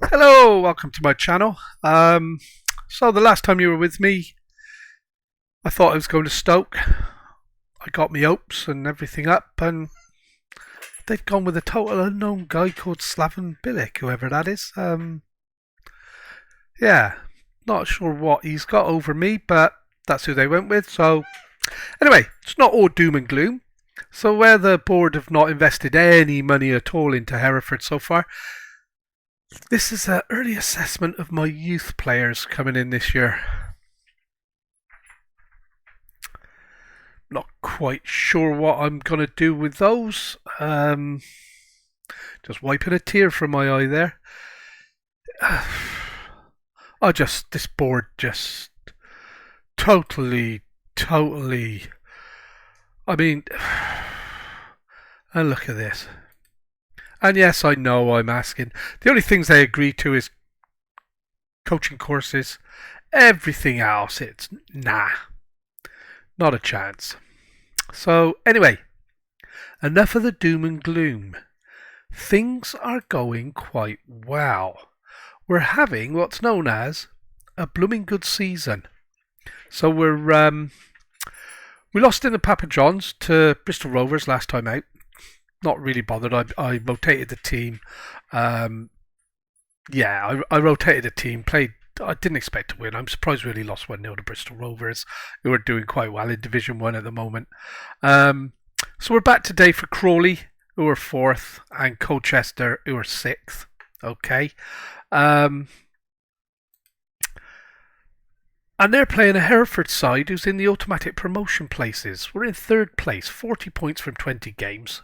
Hello, welcome to my channel. So the last time you were with me, I thought I was going to Stoke. I got my hopes and everything up, and they've gone with a total unknown guy called Slaven Bilic, whoever that is. Yeah, not sure what he's got over me, but that's who they went with. So anyway, it's not all doom and gloom. So where the board have not invested any money at all into Hereford so far, this is an early assessment of my youth players coming in this year. Not quite sure what I'm going to do with those. Just wiping a tear from my eye there. This board just totally. I mean, and look at this. And yes, I know I'm asking. The only things they agree to is coaching courses. Everything else, it's nah. Not a chance. So, anyway, enough of the doom and gloom. Things are going quite well. We're having what's known as a blooming good season. So we lost in the Papa Johns to Bristol Rovers last time out. Not really bothered. I rotated the team. I rotated the team. Played. I didn't expect to win. I'm surprised we only lost 1-0 to Bristol Rovers, who are doing quite well in Division 1 at the moment. So we're back today for Crawley, who are 4th, and Colchester, who are 6th. Okay. And they're playing a Hereford side who's in the automatic promotion places. We're in 3rd place, 40 points from 20 games,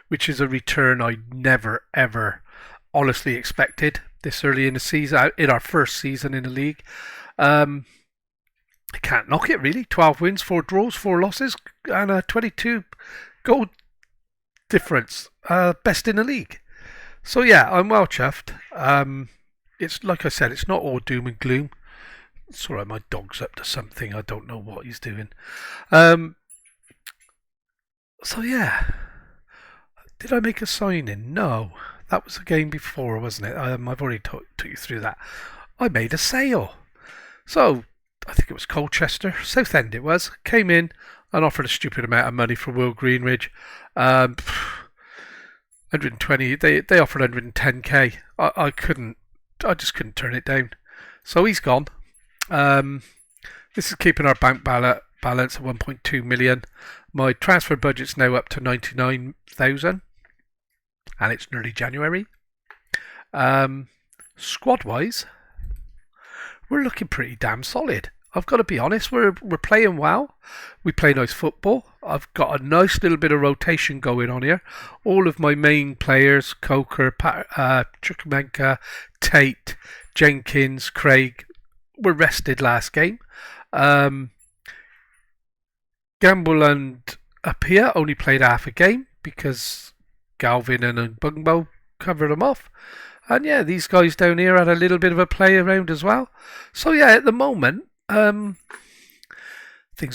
which is a return I never, ever honestly expected this early in the season, in our first season in the league. I can't knock it, really. 12 wins, 4 draws, 4 losses, and a 22 goal difference. Best in the league. So yeah, I'm well chuffed. It's like I said, it's not all doom and gloom. It's alright, my dog's up to something. I don't know what he's doing. So yeah. Did I make a sign-in? No. That was the game before, wasn't it? I've already took you through that. I made a sale. So, I think it was Colchester, Southend it was, came in and offered a stupid amount of money for Will Greenridge. 120, they offered 110k. I just couldn't turn it down. So he's gone. This is keeping our bank balance at 1.2 million. My transfer budget's now up to 99,000, and it's nearly January. Squad-wise, we're looking pretty damn solid. I've got to be honest, we're playing well. We play nice football. I've got a nice little bit of rotation going on here. All of my main players, Coker, Chukwuemeka, Tate, Jenkins, Craig, were rested last game. Gamble and Apia only played half a game because Galvin and Bungbo covered them off. And yeah, these guys down here had a little bit of a play around as well. So yeah, at the moment, things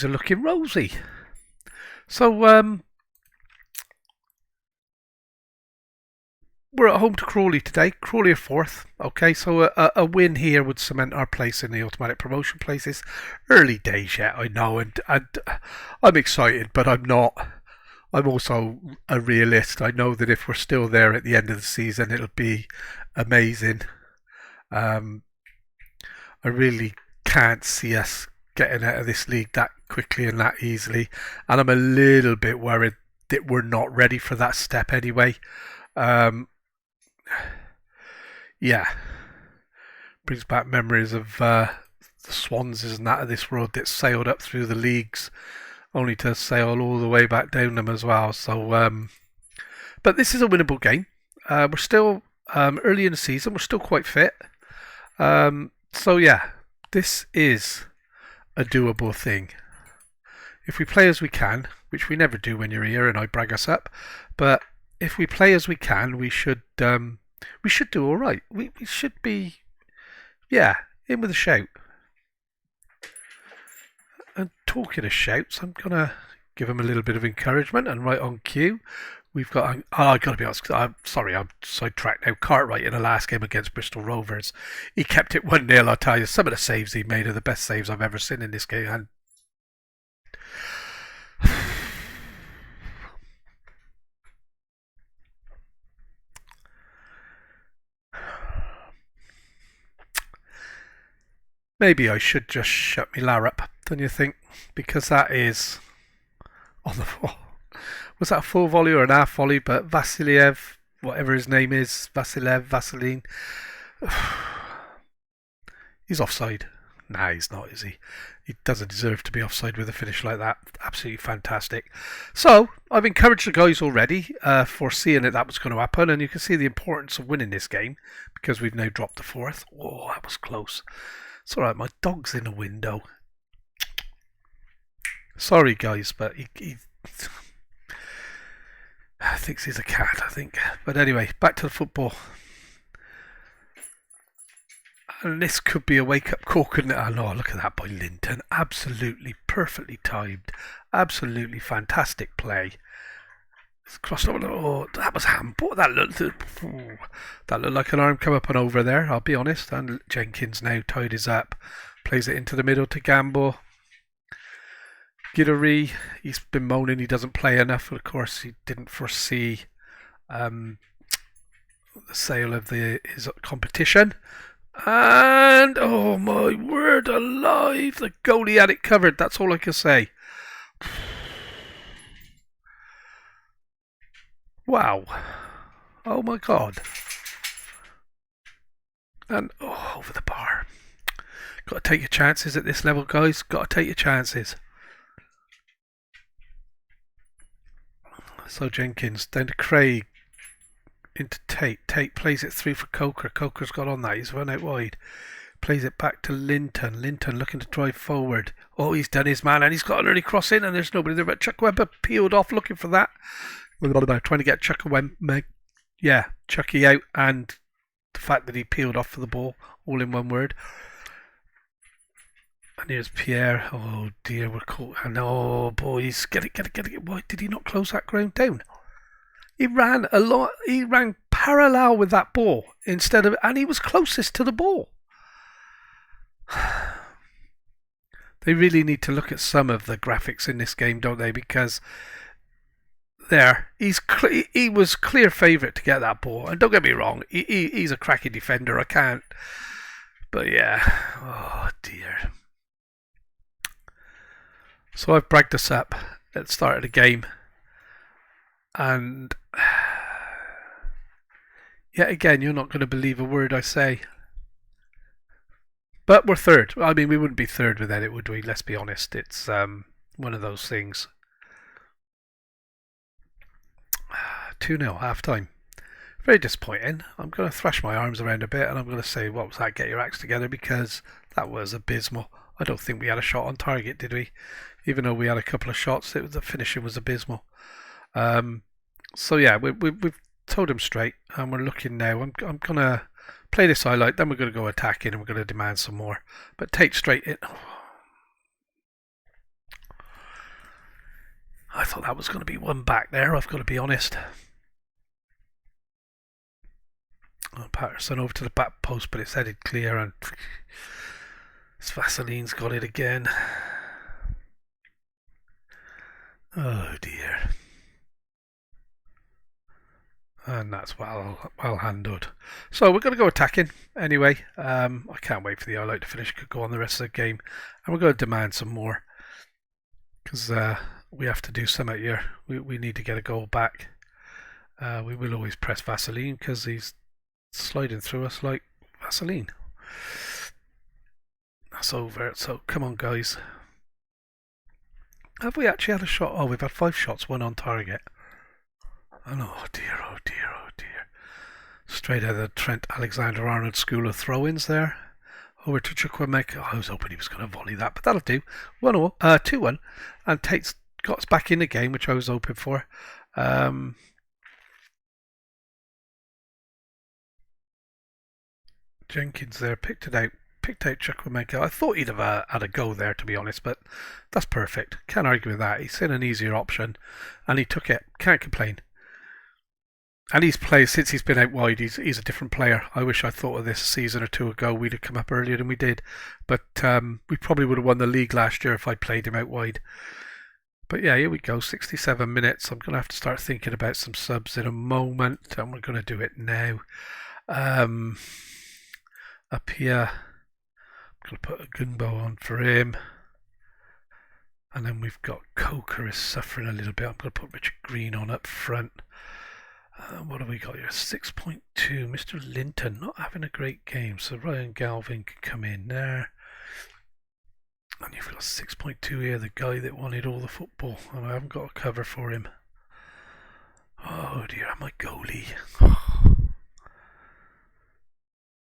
are looking rosy. So we're at home to Crawley today. Crawley are 4th. Okay, so a win here would cement our place in the automatic promotion places. Early days yet, I know, and I'm excited, but I'm not. I'm also a realist. I know that if we're still there at the end of the season, it'll be amazing. I really can't see us getting out of this league that quickly and that easily, and I'm a little bit worried that we're not ready for that step anyway. Yeah, brings back memories of the Swanses and that of this world that sailed up through the leagues, only to sail all the way back down them as well. So, but this is a winnable game. We're still early in the season. We're still quite fit. So yeah, this is a doable thing. If we play as we can, which we never do when you're here and I brag us up, but if we play as we can, we should do all right. We should be, yeah, in with a shout. And talking of shouts, I'm gonna give them a little bit of encouragement and right on cue. We've got. Oh, I got to be honest. I'm sorry, I'm sidetracked now. Cartwright in the last game against Bristol Rovers, he kept it 1-0. I'll tell you, some of the saves he made are the best saves I've ever seen in this game. And maybe I should just shut my lar up, don't you think? Because that is on the floor. Was that a full volley or an half volley? But Vasiliev, whatever his name is, Vaseline, he's offside. Nah, he's not, is he? He doesn't deserve to be offside with a finish like that. Absolutely fantastic. So, I've encouraged the guys already foreseeing that was going to happen, and you can see the importance of winning this game because we've now dropped the fourth. Oh, that was close. It's alright, my dog's in the window. Sorry, guys, but he thinks he's a cat, I think. But anyway, back to the football. And this could be a wake-up call, couldn't it? Oh, no, look at that by Linton. Absolutely perfectly timed. Absolutely fantastic play. It's crossed over. Oh, that was handball. That looked like an arm come up and over there, I'll be honest. And Jenkins now tied his up. Plays it into the middle to Gamble. Guidry, he's been moaning he doesn't play enough. Of course, he didn't foresee the sale of his competition. And, oh my word alive, the goalie had it covered. That's all I can say. Wow. Oh my God. And, oh, over the bar. Got to take your chances at this level, guys. Got to take your chances. So Jenkins, down to Craig. Into Tate. Tate plays it through for Coker. Coker's got on that. He's run out wide. Plays it back to Linton. Linton looking to drive forward. Oh, he's done his man and he's got an early cross in and there's nobody there. But Chuckwemba peeled off looking for that. Trying to get Chuckwemba. Yeah, Chucky out and the fact that he peeled off for the ball. All in one word. And here's Pierre. Oh dear, we're caught. And oh boys, get it. Why did he not close that ground down? He ran a lot. He ran parallel with that ball instead of, and he was closest to the ball. They really need to look at some of the graphics in this game, don't they? Because he was clear favourite to get that ball. And don't get me wrong, he's a cracking defender. I can't. But yeah, oh dear. So I've bragged us up at the start of the game. And yet again, you're not going to believe a word I say. But we're third. I mean, we wouldn't be third without it, would we? Let's be honest. It's one of those things. 2-0, half time. Very disappointing. I'm going to thrash my arms around a bit and I'm going to say, what was that? Get your acts together, because that was abysmal. I don't think we had a shot on target, did we? Even though we had a couple of shots, the finishing was abysmal. So yeah, we've told him straight, and we're looking now. I'm gonna play this highlight, then we're gonna go attacking, and we're gonna demand some more. But take straight in. I thought that was gonna be one back there. I've got to be honest. Oh, Patterson over to the back post, but it's headed clear, and Vaseline's got it again. Oh dear. And that's well handled. So we're going to go attacking anyway. I can't wait for the highlight to finish. Could go on the rest of the game. And we're going to demand some more. Because we have to do something here. We need to get a goal back. We will always press Vaseline because he's sliding through us like Vaseline. That's over. So come on, guys. Have we actually had a shot? Oh, we've had 5 shots, 1 on target. And oh dear. Straight out of the Trent Alexander-Arnold school of throw-ins there. Over to Chukwemeka. Oh, I was hoping he was going to volley that, but that'll do. 2-1. And Tate's got us back in the game, which I was hoping for. Jenkins there, picked out Chukwemeka. I thought he'd have had a go there, to be honest, but that's perfect. Can't argue with that. He's in an easier option, and he took it. Can't complain. And he's played since he's been out wide. He's a different player. I wish I thought of this a season or two ago. We'd have come up earlier than we did, but we probably would have won the league last year if I played him out wide. But yeah, here we go. 67 minutes. I'm going to have to start thinking about some subs in a moment, and we're going to do it now. Up here, I'm going to put a Gunbo on for him. And then we've got Coker is suffering a little bit. I'm going to put Richard Green on up front. What have we got here? 6.2. Mr. Linton not having a great game. So Ryan Galvin can come in there. And you've got 6.2 here, the guy that wanted all the football. And I haven't got a cover for him. Oh dear, my goalie.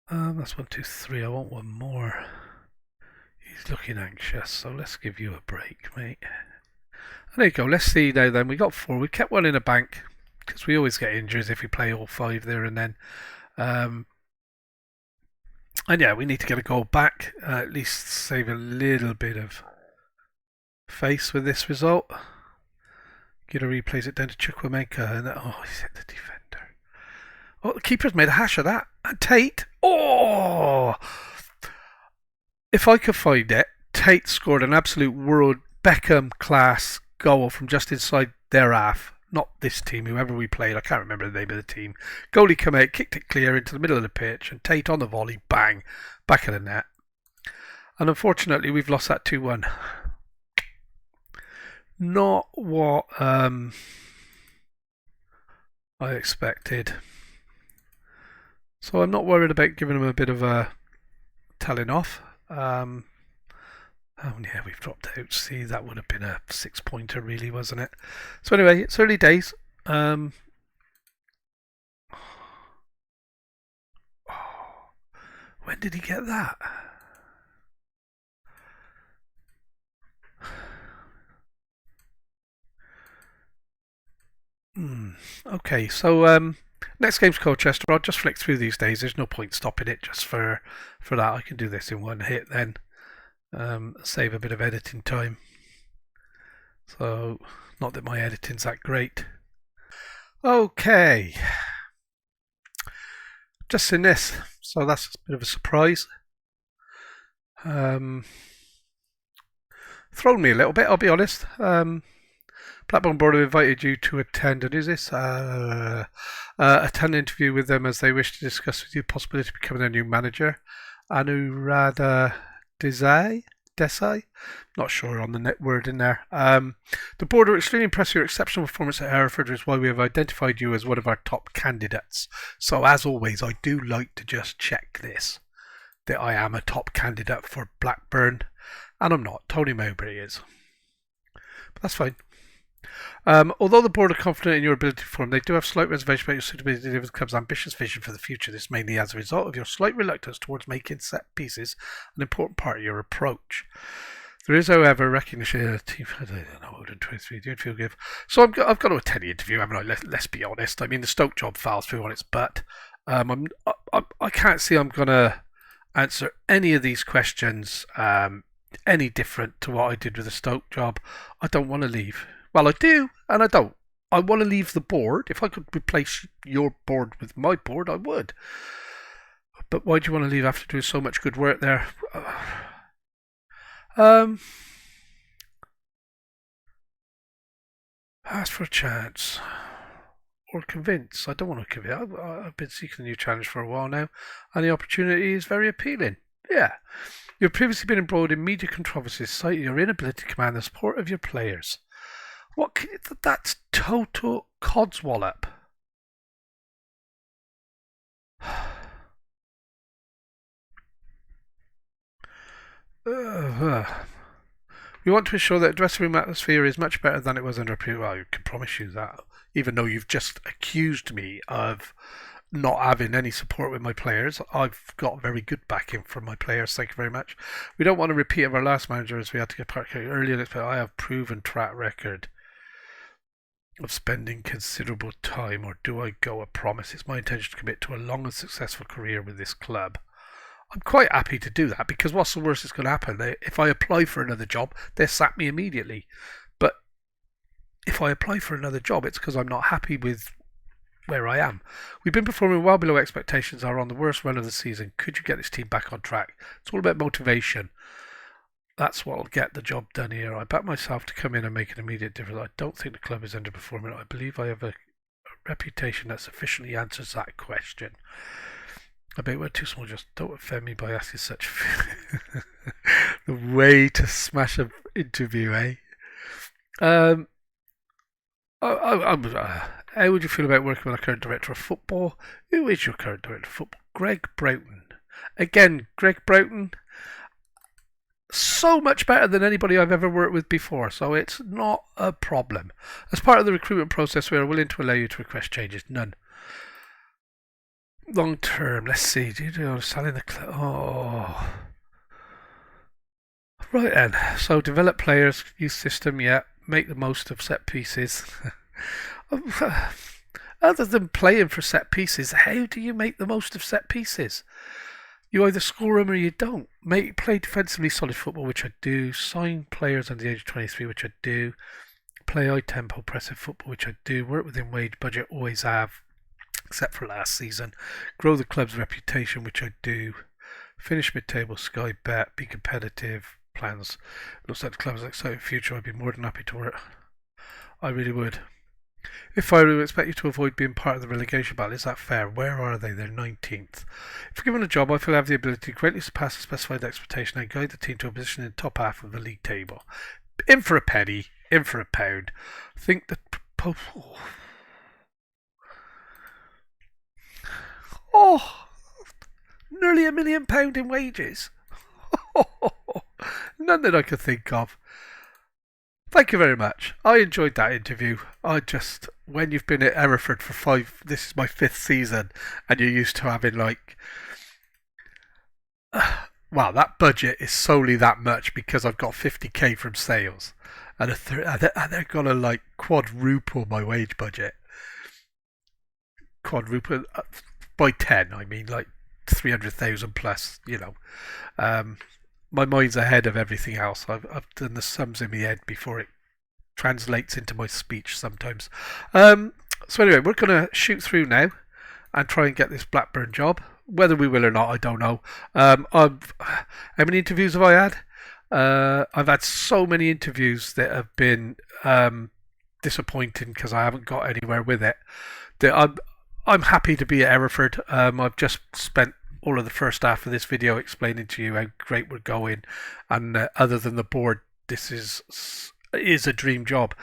That's 1, 2, 3. I want one more. He's looking anxious, so let's give you a break, mate. And there you go. Let's see now then. We got 4. We kept one in a bank, because we always get injuries if we play all 5 there and then. And yeah, we need to get a goal back. At least save a little bit of face with this result. Gita replays it down to Chukwuemeka. And oh, he's hit the defender. Oh, the keeper's made a hash of that. And Tate. Oh! If I could find it, Tate scored an absolute world Beckham class goal from just inside their half. Not this team, whoever we played. I can't remember the name of the team. Goalie come out, kicked it clear into the middle of the pitch, and Tate on the volley, bang, back of the net. And unfortunately, we've lost that 2-1. Not what I expected. So I'm not worried about giving them a bit of a telling off. Oh yeah, we've dropped out. See, that would have been a 6-pointer, really, wasn't it? So anyway, it's early days. Oh, when did he get that? Okay, so next game's Colchester. I'll just flick through these days. There's no point stopping it just for that. I can do this in one hit then. Save a bit of editing time. So, not that my editing's that great. Okay. Just seen this. So that's a bit of a surprise. Thrown me a little bit, I'll be honest. Blackburn Board have invited you to attend, and is this attend an interview with them as they wish to discuss with you the possibility of becoming their new manager. Anuradha Desai? Not sure on the net word in there. The board are extremely impressed with your exceptional performance at Hereford, which is why we have identified you as one of our top candidates. So as always, I do like to just check this, that I am a top candidate for Blackburn, and I'm not. Tony Mowbray is. But that's fine. Although the board are confident in your ability to perform, they do have slight reservation about your suitability to the club's ambitious vision for the future. This mainly as a result of your slight reluctance towards making set pieces an important part of your approach. There is, however, recognition of the team. I don't know, 123. Do you feel good? So I've got to attend the interview, haven't I? Let's be honest. I mean, the Stoke job falls through on its butt. I can't see I'm going to answer any of these questions any different to what I did with the Stoke job. I don't want to leave. Well, I do, and I don't. I want to leave the board. If I could replace your board with my board, I would. But why do you want to leave after doing so much good work there? Ask for a chance. Or convince. I don't want to convince. I've been seeking a new challenge for a while now, and the opportunity is very appealing. Yeah. You've previously been embroiled in media controversies, citing your inability to command the support of your players. That's total codswallop. We want to ensure that the dressing room atmosphere is much better than it was under previous. Well, I can promise you that. Even though you've just accused me of not having any support with my players, I've got very good backing from my players. Thank you very much. We don't want a repeat of our last manager, as we had to get part earlier. But I have proven track record of spending considerable time, or do I go a promise? It's my intention to commit to a long and successful career with this club. I'm quite happy to do that, because what's the worst that's going to happen? If I apply for another job, they'll sack me immediately. But if I apply for another job, it's because I'm not happy with where I am. We've been performing well below expectations, are on the worst run of the season. Could you get this team back on track? It's all about motivation. That's what'll get the job done here. I back myself to come in and make an immediate difference. I don't think the club is underperforming. I believe I have a reputation that sufficiently answers that question. I bet we're too small. Just don't offend me by asking such. The way to smash an interview, eh? How would you feel about working with a current director of football? Who is your current director of football? Greg Broughton. Again, Greg Broughton. So much better than anybody I've ever worked with before, so it's not a problem. As part of the recruitment process, we are willing to allow you to request changes. None. Long term, let's see. Do you know selling the club? Oh. Right then. So develop players, youth system, yeah. Make the most of set pieces. Other than playing for set pieces, how do you make the most of set pieces? You either score them or you don't. Play defensively solid football, which I do. Sign players under the age of 23, which I do. Play high tempo, pressive football, which I do. Work within wage budget, always have, except for last season. Grow the club's reputation, which I do. Finish mid-table, Sky Bet, be competitive. Plans. Looks like the club has an exciting future. I'd be more than happy to work. I really would. If I would expect you to avoid being part of the relegation battle, is that fair? Where are they? They're 19th. If given a job, I feel I have the ability to greatly surpass the specified expectation and guide the team to a position in the top half of the league table. In for a penny, in for a pound. I think that... Oh! Nearly £1 million in wages. None that I could think of. Thank you very much. I enjoyed that interview. When you've been at Hereford for this is my 5th season, and you're used to having well, that budget is solely that much because I've got 50k from sales, and they're gonna quadruple my wage budget. Quadruple by 10. I mean, 300,000 plus. My mind's ahead of everything else. I've done the sums in my head before it translates into my speech sometimes. So anyway, we're going to shoot through now and try and get this Blackburn job. Whether we will or not, I don't know. How many interviews have I had? I've had so many interviews that have been disappointing because I haven't got anywhere with it. I'm happy to be at Hereford. I've just spent all of the first half of this video explaining to you how great we're going, and other than the board, this is a dream job.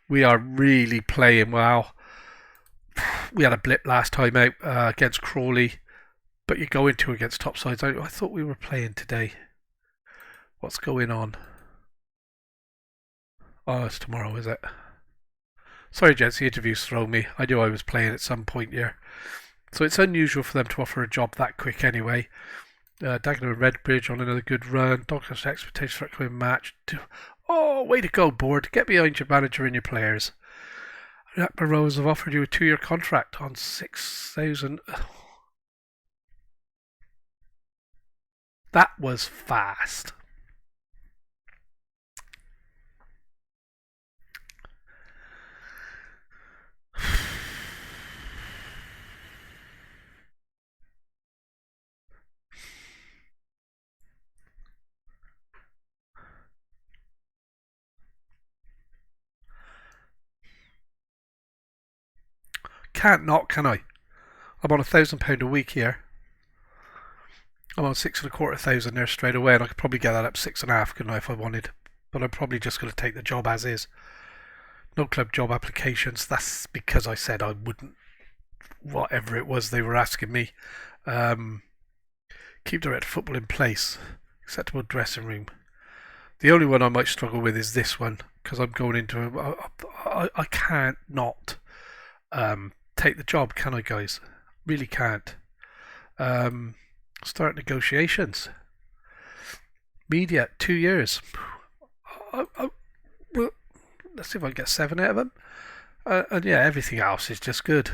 We are really playing well. We had a blip last time out against Crawley, but you go into against top sides. I thought we were playing today. What's going on? Oh, it's tomorrow, is it? Sorry, gents, the interview's thrown me. I knew I was playing at some point here. So it's unusual for them to offer a job that quick anyway. Dagenham and Redbridge on another good run. Doncaster expectations for a coming match. Oh, way to go, board. Get behind your manager and your players. Blackburn Rovers have offered you a 2-year contract on 6,000. That was fast. Can't not, can I? I'm on £1,000 a week here. I'm on 6,250 there straight away, and I could probably get that up 6.5, couldn't I, if I wanted? But I'm probably just going to take the job as is. No club job applications. That's because I said I wouldn't. Whatever it was they were asking me. Keep director football in place. Acceptable dressing room. The only one I might struggle with is this one because I'm going into. I can't not take the job, can I, guys? Really can't. Start negotiations. Media, 2 years. Well, let's see if I can get 7 out of them. And yeah, everything else is just good.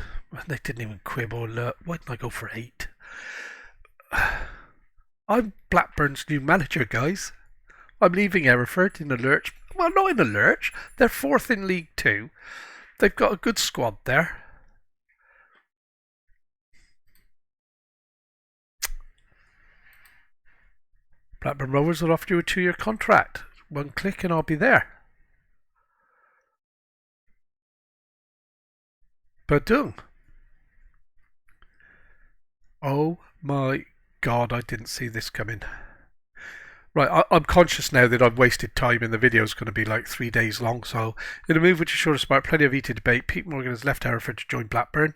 They didn't even quibble. Why didn't I go for 8? I'm Blackburn's new manager, guys. I'm leaving Hereford in a lurch. Well, not in a lurch. They're 4th in League 2. They've got a good squad there. Blackburn Rovers will offer you a 2-year contract. One click and I'll be there. Badung. Oh my god, I didn't see this coming. Right, I'm conscious now that I've wasted time and the video is going to be like 3 days long, so in a move which is sure to spark plenty of heated debate, Pete Morgan has left Hereford to join Blackburn.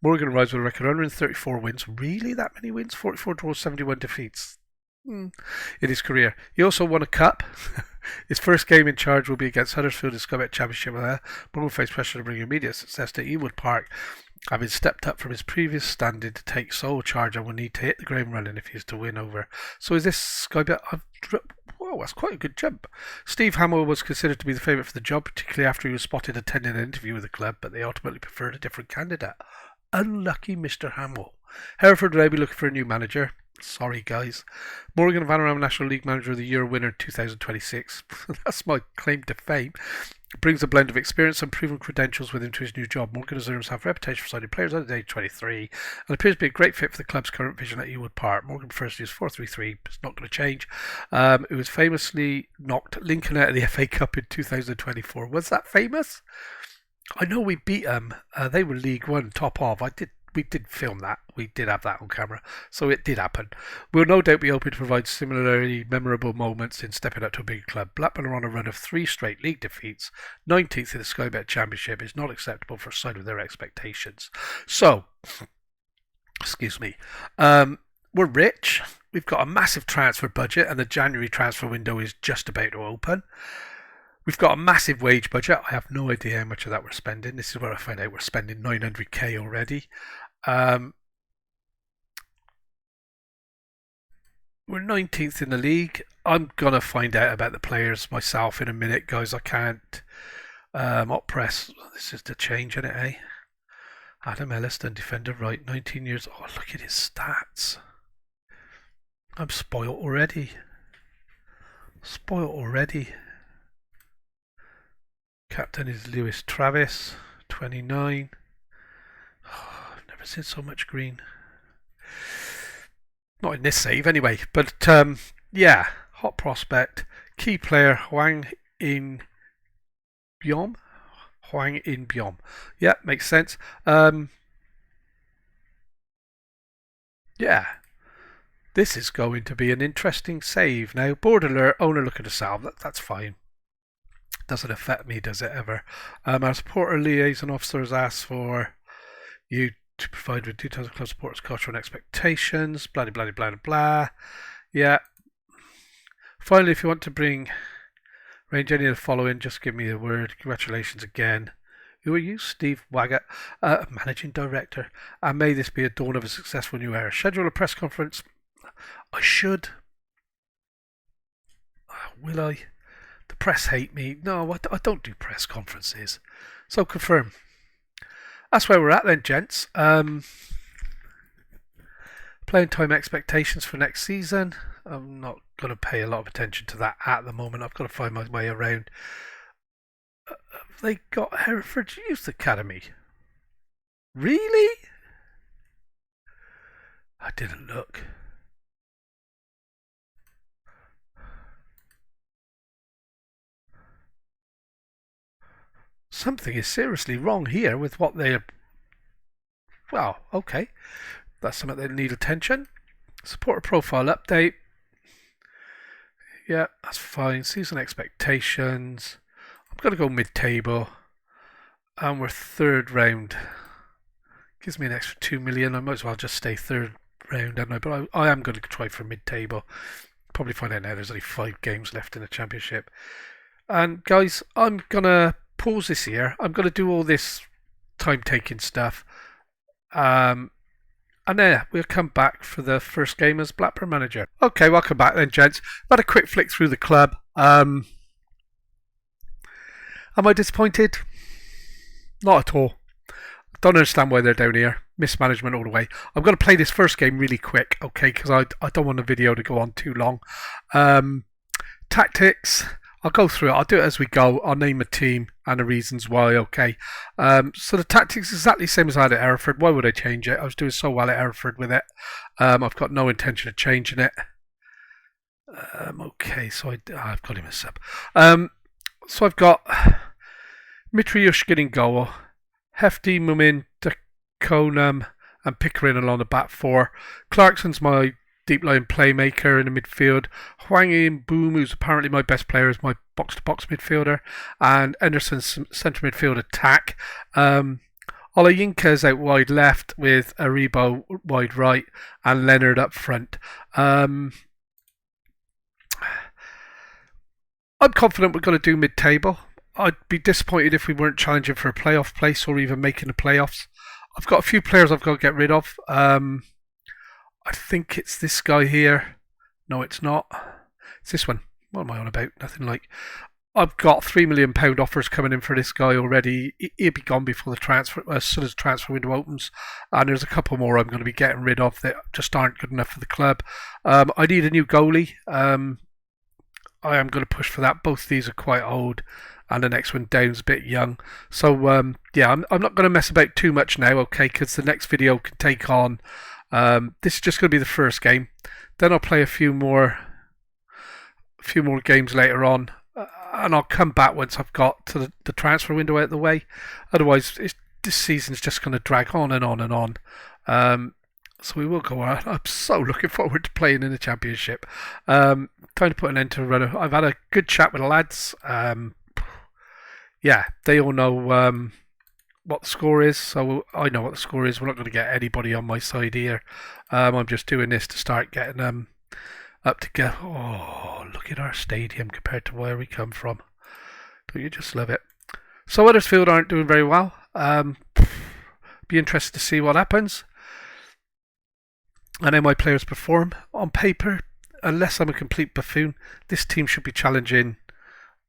Morgan arrives with a record 134 wins. Really? That many wins? 44 draws, 71 defeats. In his career. He also won a cup. His first game in charge will be against Huddersfield in Scottish Championship. Morgan will face pressure to bring immediate success to Ewood Park, having stepped up from his previous standing to take sole charge and will need to hit the ground running if he is to win over. So is this Skybet? Whoa, that's quite a good jump. Steve Hamill was considered to be the favourite for the job, particularly after he was spotted attending an interview with the club, but they ultimately preferred a different candidate. Unlucky Mr. Hamill. Hereford will now be looking for a new manager. Sorry, guys. Morgan Vanarama National League Manager of the Year winner 2026. That's my claim to fame. Brings a blend of experience and proven credentials with him to his new job. Morgan deserves to have a reputation for signing players under the age 23 and appears to be a great fit for the club's current vision at Ewood Park. Morgan prefers to use 4-3-3, but it's not going to change. It was famously knocked Lincoln out of the FA Cup in 2024. Was that famous? I know we beat them. They were League One, top of. We did film that. We did have that on camera. So it did happen. We'll no doubt be open to provide similarly memorable moments in stepping up to a bigger club. Blackburn are on a run of 3 straight league defeats. 19th in the Skybet Championship is not acceptable for a side with their expectations. So, excuse me. We're rich. We've got a massive transfer budget and the January transfer window is just about to open. We've got a massive wage budget. I have no idea how much of that we're spending. This is where I find out we're spending 900k already. We're 19th in the league. I'm going to find out about the players myself in a minute, guys. I can't op press. This is the change in it, eh? Adam Elliston, defender right, 19 years. Oh, look at his stats. I'm spoiled already. Captain is Lewis Travis, 29. Oh, I've never seen so much green. Not in this save anyway, but yeah, hot prospect. Key player Hwang In Byom. Yeah, makes sense. Yeah, this is going to be an interesting save. Now, board alert, owner looking to sell. That's fine. Doesn't affect me, does it ever? Our supporter liaison officer has asked for you to provide with details of club supporters' culture and expectations. Blah blah blah blah blah. Yeah. Finally, if you want to arrange any of the following, just give me a word. Congratulations again. Who are you? Steve Waggett, Managing Director. And may this be a dawn of a successful new era. Schedule a press conference. I should. Will I? The press hate me. No, I don't do press conferences. So confirm. That's where we're at then, gents. Playing time expectations for next season. I'm not going to pay a lot of attention to that at the moment. I've got to find my way around. They got Hereford Youth Academy. Really? I didn't look. Something is seriously wrong here with what they're... Well, okay. That's something that need attention. Supporter profile update. Yeah, that's fine. Season expectations. I'm going to go mid-table. And we're third round. Gives me an extra 2 million. I might as well just stay third round, don't I? But I am going to try for mid-table. Probably find out now there's only 5 games left in the championship. And guys, I'm going to pause this here. I'm going to do all this time-taking stuff. And then we'll come back for the first game as Blackburn manager. Okay, welcome back then, gents. I've had a quick flick through the club. Am I disappointed? Not at all. Don't understand why they're down here. Mismanagement all the way. I'm going to play this first game really quick, okay, because I don't want the video to go on too long. Tactics. I'll go through it. I'll do it as we go. I'll name a team and the reasons why, okay. So the tactics is exactly the same as I had at Hereford. Why would I change it? I was doing so well at Hereford with it. I've got no intention of changing it. Okay, so I've got him a sub. So I've got Mitriushkin in goal, Hefty, Mumin, Dakonam, and Pickering along the back four. Clarkson's my deep line playmaker in the midfield. Hwang In Boom, who's apparently my best player, is my box to box midfielder, and Anderson's centre midfield attack. Olayinka's out wide left with Aribo wide right and Leonard up front. I'm confident we're going to do mid-table. I'd be disappointed if we weren't challenging for a playoff place or even making the playoffs. I've got a few players I've got to get rid of. I think it's this guy here. No, it's not. It's this one. What am I on about? Nothing like. I've got £3 million offers coming in for this guy already. He'll be gone before the transfer, as soon as the transfer window opens. And there's a couple more I'm going to be getting rid of that just aren't good enough for the club. I need a new goalie. I am going to push for that. Both these are quite old, and the next one down's a bit young. So yeah, I'm not going to mess about too much now, okay? Because the next video can take on. This is just going to be the first game. Then I'll play a few more games later on, and I'll come back once I've got to the transfer window out of the way. Otherwise, this season's just going to drag on and on and on. So we will go on. I'm so looking forward to playing in the championship. Time to put an end to a run. I've had a good chat with the lads. Yeah, they all know what the score is, so I know what the score is. We're not going to get anybody on my side here. I'm just doing this to start getting them up to get. Oh, look at our stadium compared to where we come from. Don't you just love it? So Huddersfield aren't doing very well. Be interested to see what happens. And how my players perform. On paper, unless I'm a complete buffoon, this team should be challenging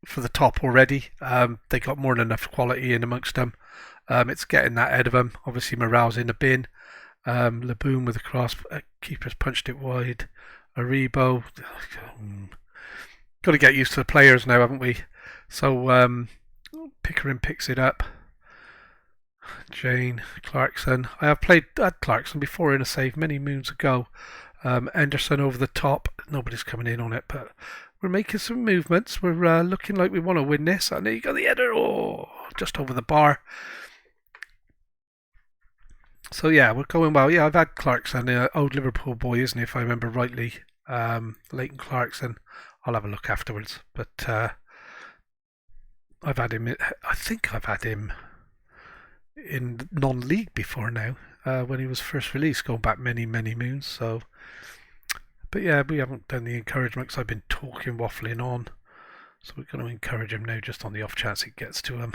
for the top already. They got more than enough quality in amongst them. It's getting that out of them. Obviously, morale's in the bin. Laboon with a cross. Keeper's punched it wide. Aribo. Got to get used to the players now, haven't we? So Pickering picks it up. Jane, Clarkson. I have played Clarkson before in a save many moons ago. Anderson over the top. Nobody's coming in on it, but we're making some movements. We're looking like we want to win this. And there you go, the header. Oh, just over the bar. So yeah, we're going well. Yeah, I've had Clarkson, old Liverpool boy, isn't he? If I remember rightly, Leighton Clarkson. I'll have a look afterwards. But I've had him. I think I've had him in non-league before now, when he was first released, going back many moons. So, but yeah, we haven't done the encouragement because I've been talking, waffling on. So we're going to encourage him now, just on the off chance it gets to him.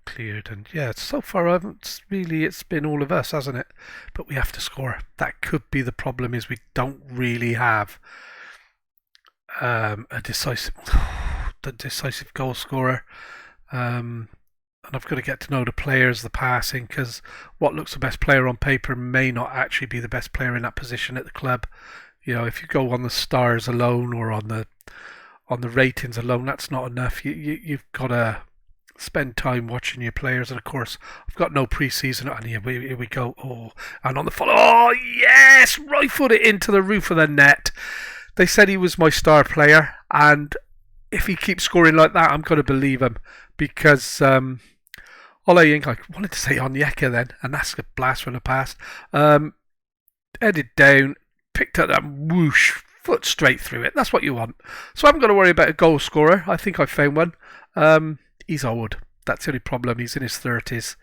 Cleared, and yeah, so far I haven't really. It's been all of us, hasn't it? But we have to score. That could be the problem. Is we don't really have a decisive goal scorer. And I've got to get to know the players, the passing, because what looks the best player on paper may not actually be the best player in that position at the club. You know, if you go on the stars alone or on the ratings alone, that's not enough. You've got to spend time watching your players, and of course, I've got no pre-season. And here we go. Oh, and on the follow. Oh yes, rifled it into the roof of the net. They said he was my star player, and if he keeps scoring like that, I'm going to believe him. Because Ole Inc, I wanted to say Onyeka then, and that's a blast from the past. Headed down, picked up that whoosh, foot straight through it. That's what you want. So I haven't got to worry about a goal scorer. I think I found one. He's old. That's the only problem. He's in his 30s.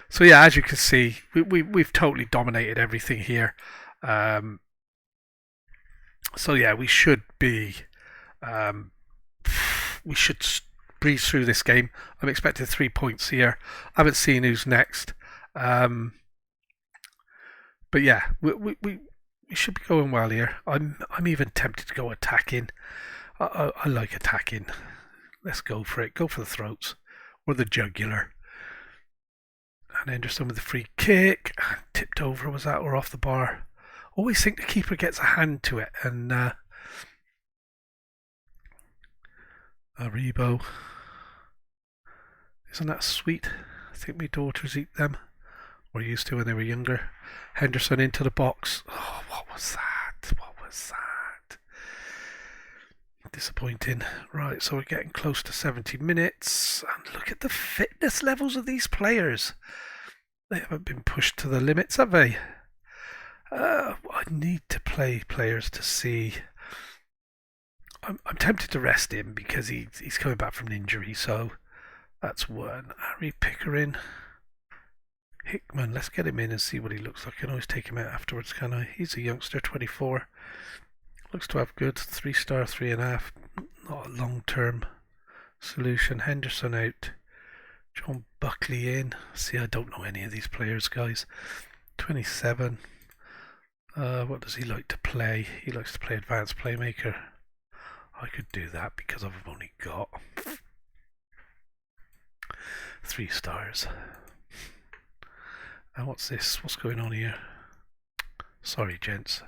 So yeah, as you can see, we've totally dominated everything here. So yeah, we should be. We should breeze through this game. I'm expecting 3 points here. I haven't seen who's next. But yeah, we should be going well here. I'm even tempted to go attacking. I like attacking. Let's go for it. Go for the throats or the jugular. And Anderson with the free kick. Tipped over, was that, or off the bar? Always think the keeper gets a hand to it. And Aribo. Isn't that sweet? I think my daughters eat them. were used to when they were younger. Henderson into the box. Oh, what was that? What was that? Disappointing. Right, so we're getting close to 70 minutes. And look at the fitness levels of these players. They haven't been pushed to the limits, have they? I need to play players to see. I'm tempted to rest him because he's coming back from an injury, so that's one. Harry Pickering. Hickman, let's get him in and see what he looks like. I can always take him out afterwards, can I? He's a youngster, 24. Looks to have good. 3-star, 3.5. Not a long-term solution. Henderson out. John Buckley in. See, I don't know any of these players, guys. 27. What does he like to play? He likes to play advanced playmaker. I could do that because I've only got 3 stars. And what's this? What's going on here? Sorry, gents.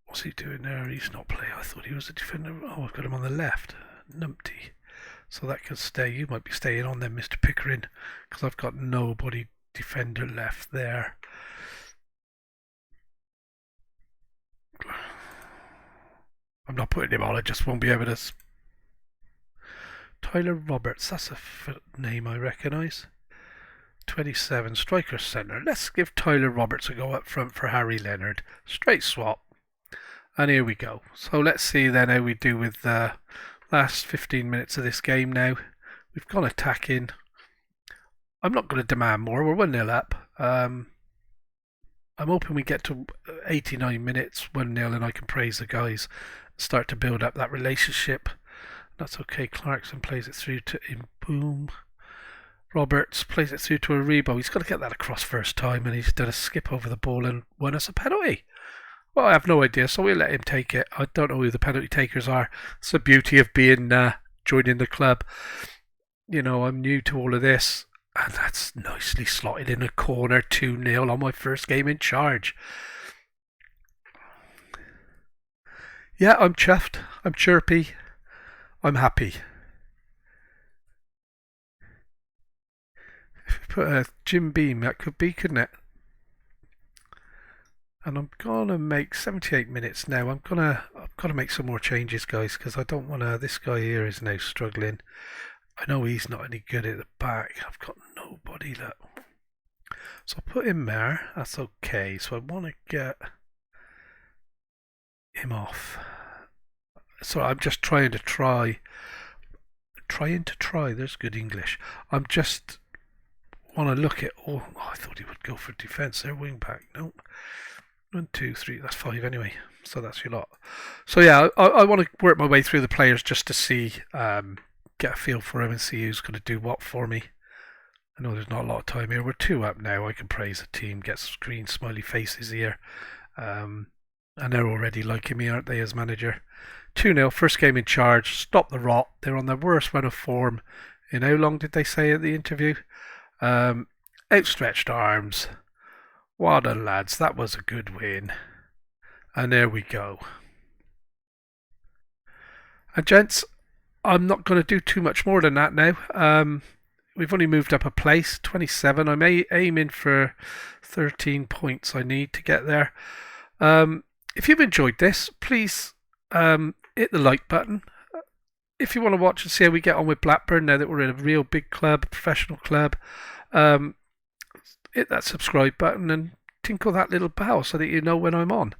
What's he doing there? He's not playing. I thought he was a defender. Oh, I've got him on the left. Numpty. So that can stay. You might be staying on then, Mr. Pickering, because I've got nobody defender left there. I'm not putting him on. I just won't be able to. Tyler Roberts. That's a name I recognise. 27, striker centre. Let's give Tyler Roberts a go up front for Harry Leonard. Straight swap. And here we go. So let's see then how we do with the last 15 minutes of this game now. We've gone attacking. I'm not going to demand more. We're 1-0 up. I'm hoping we get to 89 minutes, 1-0, and I can praise the guys. Start to build up that relationship. That's okay. Clarkson plays it through to Boom. Roberts plays it through to Aribo. He's got to get that across first time, and he's done a skip over the ball and won us a penalty. Well, I have no idea, so we'll let him take it. I don't know who the penalty takers are. It's the beauty of being joining the club. You know, I'm new to all of this, and that's nicely slotted in a corner, 2-0 on my first game in charge. Yeah, I'm chuffed. I'm chirpy. I'm happy. Put a Jim Beam, that could be, couldn't it? And I'm gonna make 78 minutes now. I've got to make some more changes, guys, because I don't want to. This guy here is now struggling. I know he's not any good at the back. I've got nobody that. So I'll put him there. That's okay. So I want to get him off. So I'm just trying to try. There's good English. I'm just want to look at. Oh, I thought he would go for defence there, wing back. Nope. 1, 2, 3. That's 5 anyway. So that's your lot. So yeah, I want to work my way through the players just to see, get a feel for him and see who's going to do what for me. I know there's not a lot of time here. We're 2 up now. I can praise the team, get some green smiley faces here. And they're already liking me, aren't they, as manager? 2-0, first game in charge. Stop the rot. They're on their worst run of form. In how long did they say at the interview? Outstretched arms. Well done, lads. That was a good win. And there we go. And gents, I'm not going to do too much more than that now. We've only moved up a place, 27. I'm aiming for 13 points I need to get there. If you've enjoyed this, please hit the like button. If you want to watch and see how we get on with Blackburn now that we're in a real big club, a professional club, hit that subscribe button and tinkle that little bell so that you know when I'm on.